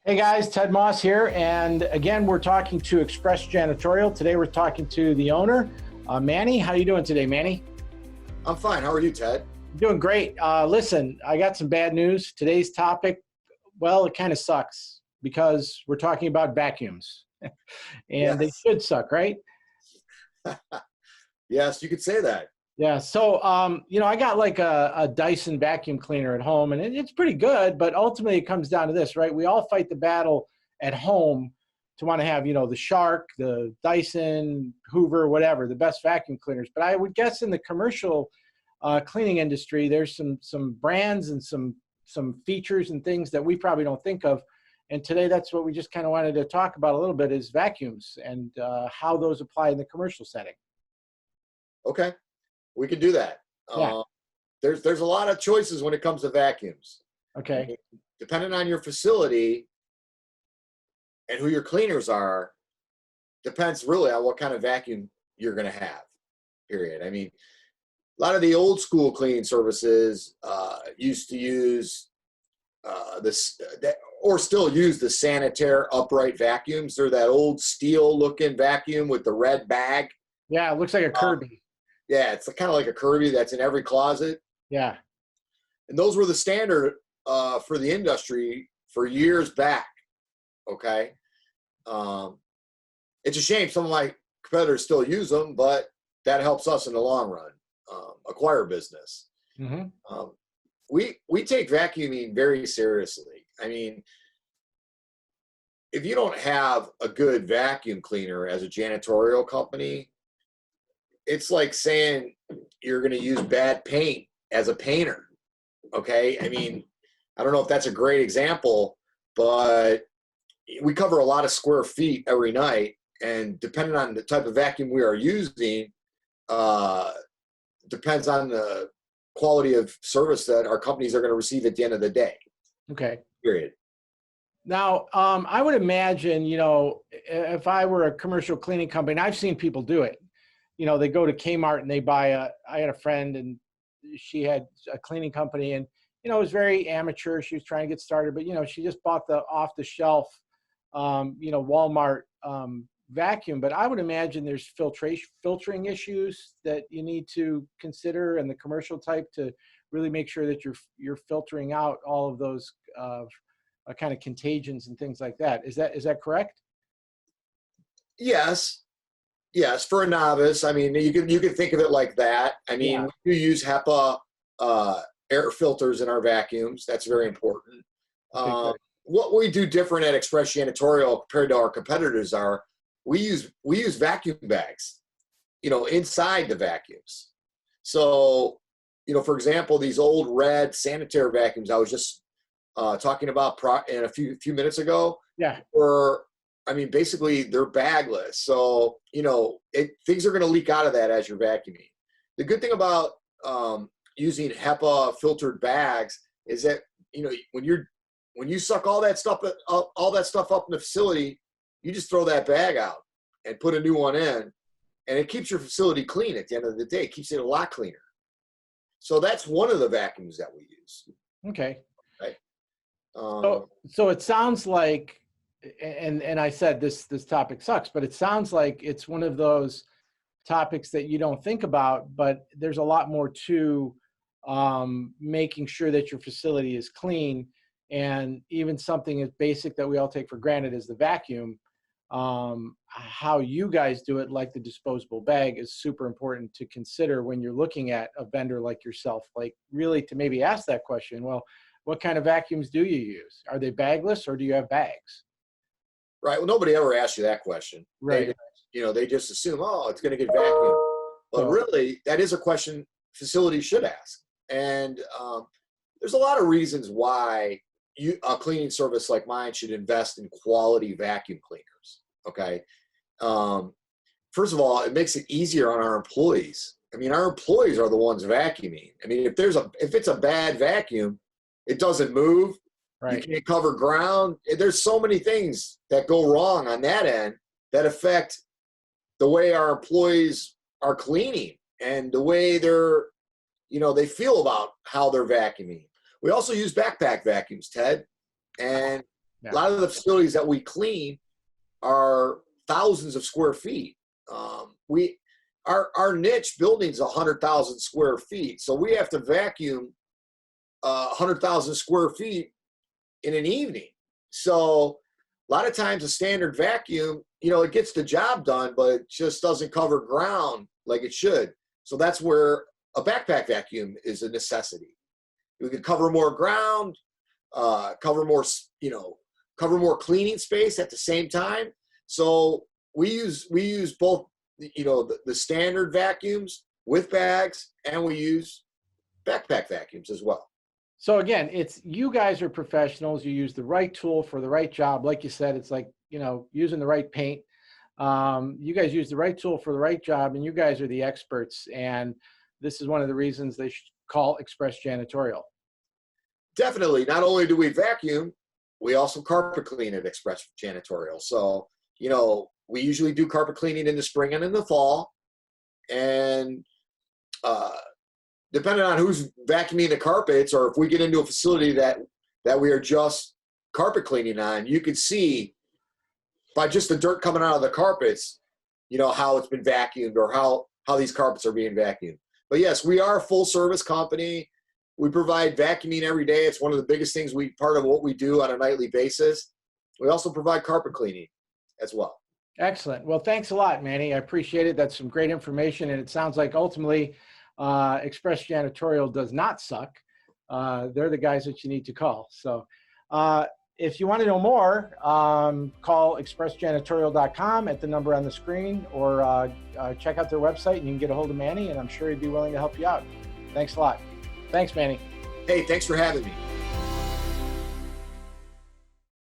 Hey guys, Ted Moss here, and again we're talking to Express Janitorial. Today we're talking to the owner, Manny. How you doing today, Manny? I'm fine. How are you, Ted? Doing great. Listen, I got some bad news. Today's topic, well, it kind of sucks because we're talking about vacuums, and they Yes. should suck, right? Yes, you could say that. Yeah. So, I got like a Dyson vacuum cleaner at home, and it's pretty good. But ultimately, it comes down to this, right? We all fight the battle at home to want to have, the Shark, the Dyson, Hoover, whatever, the best vacuum cleaners. But I would guess in the commercial cleaning industry, there's some brands and some features and things that we probably don't think of. And today, that's what we just kind of wanted to talk about a little bit is vacuums and how those apply in the commercial setting. Okay, we can do that. Yeah. There's a lot of choices when it comes to vacuums. I Okay. mean, depending on your facility and who your cleaners are, depends really on what kind of vacuum you're going to have. Period. I mean, a lot of the old school cleaning services used to use or still use the Sanitaire upright vacuums. They're that old steel looking vacuum with the red bag. Yeah, it looks like a Kirby. Yeah, it's kind of like a Kirby that's in every closet. Yeah. And those were the standard for the industry for years back. Okay. It's a shame some of my competitors still use them, but that helps us in the long run acquire business. Hmm. We take vacuuming very seriously. I mean, if you don't have a good vacuum cleaner as a janitorial company, it's like saying you're going to use bad paint as a painter. Okay. I mean, I don't know if that's a great example, but we cover a lot of square feet every night. And depending on the type of vacuum we are using, depends on the quality of service that our companies are going to receive at the end of the day. Okay. Period. Now, I would imagine, if I were a commercial cleaning company, and I've seen people do it, they go to Kmart and they buy I had a friend and she had a cleaning company and, it was very amateur. She was trying to get started, but, she just bought the off the shelf, Walmart vacuum. But I would imagine there's filtering issues that you need to consider in the commercial type to really make sure that you're filtering out all of those kind of contagions and things like that. Is that correct? Yes. Yes, for a novice, I mean, you can think of it like that. I mean, Yeah. we do use HEPA air filters in our vacuums. That's very important. Okay, good. What we do different at Express Janitorial compared to our competitors are we use vacuum bags, inside the vacuums. So, for example, these old red Sanitaire vacuums I was just talking about in a few minutes ago. Yeah. Were I mean, basically they're bagless. So, things are going to leak out of that as you're vacuuming. The good thing about using HEPA filtered bags is that, when you suck all that stuff up in the facility, you just throw that bag out and put a new one in, and it keeps your facility clean at the end of the day. It keeps it a lot cleaner. So that's one of the vacuums that we use. Okay. Right. So it sounds like, and I said this topic sucks, but it sounds like it's one of those topics that you don't think about, but there's a lot more to making sure that your facility is clean. And even something as basic that we all take for granted is the vacuum. How you guys do it, like the disposable bag, is super important to consider when you're looking at a vendor like yourself, like really to maybe ask that question. Well, what kind of vacuums do you use? Are they bagless or do you have bags? Right. Well, nobody ever asks you that question. Right. They just assume, oh, it's going to get vacuumed. But So, really, that is a question facilities should ask. And there's a lot of reasons why a cleaning service like mine should invest in quality vacuum cleaners. Okay. First of all, it makes it easier on our employees. I mean, our employees are the ones vacuuming. I mean, if it's a bad vacuum, it doesn't move. You right. can't cover ground. There's so many things that go wrong on that end that affect the way our employees are cleaning and the way they feel about how they're vacuuming. We also use backpack vacuums, Ted. And Yeah. A lot of the facilities that we clean are thousands of square feet. Our niche building is 100,000 square feet, so we have to vacuum 100,000 square feet in an evening. So a lot of times a standard vacuum, it gets the job done, but it just doesn't cover ground like it should. So that's where a backpack vacuum is a necessity. We can cover more ground, cover more cleaning space at the same time. So we use both, the standard vacuums with bags, and we use backpack vacuums as well. So again, it's, you guys are professionals. You use the right tool for the right job. Like you said, it's like, using the right paint. You guys use the right tool for the right job, and you guys are the experts. And this is one of the reasons they should call Express Janitorial. Definitely. Not only do we vacuum, we also carpet clean at Express Janitorial. So, we usually do carpet cleaning in the spring and in the fall. And depending on who's vacuuming the carpets, or if we get into a facility that we are just carpet cleaning on, you can see by just the dirt coming out of the carpets, how it's been vacuumed, or how these carpets are being vacuumed. But yes, we are a full service company. We provide vacuuming every day. It's one of the biggest things, part of what we do on a nightly basis. We also provide carpet cleaning as well. Excellent. Well, thanks a lot, Manny. I appreciate it. That's some great information. And it sounds like ultimately Express Janitorial does not suck. They're the guys that you need to call. So if you want to know more, call expressjanitorial.com at the number on the screen, or check out their website and you can get a hold of Manny, and I'm sure he'd be willing to help you out. Thanks a lot. Thanks, Manny. Hey, thanks for having me.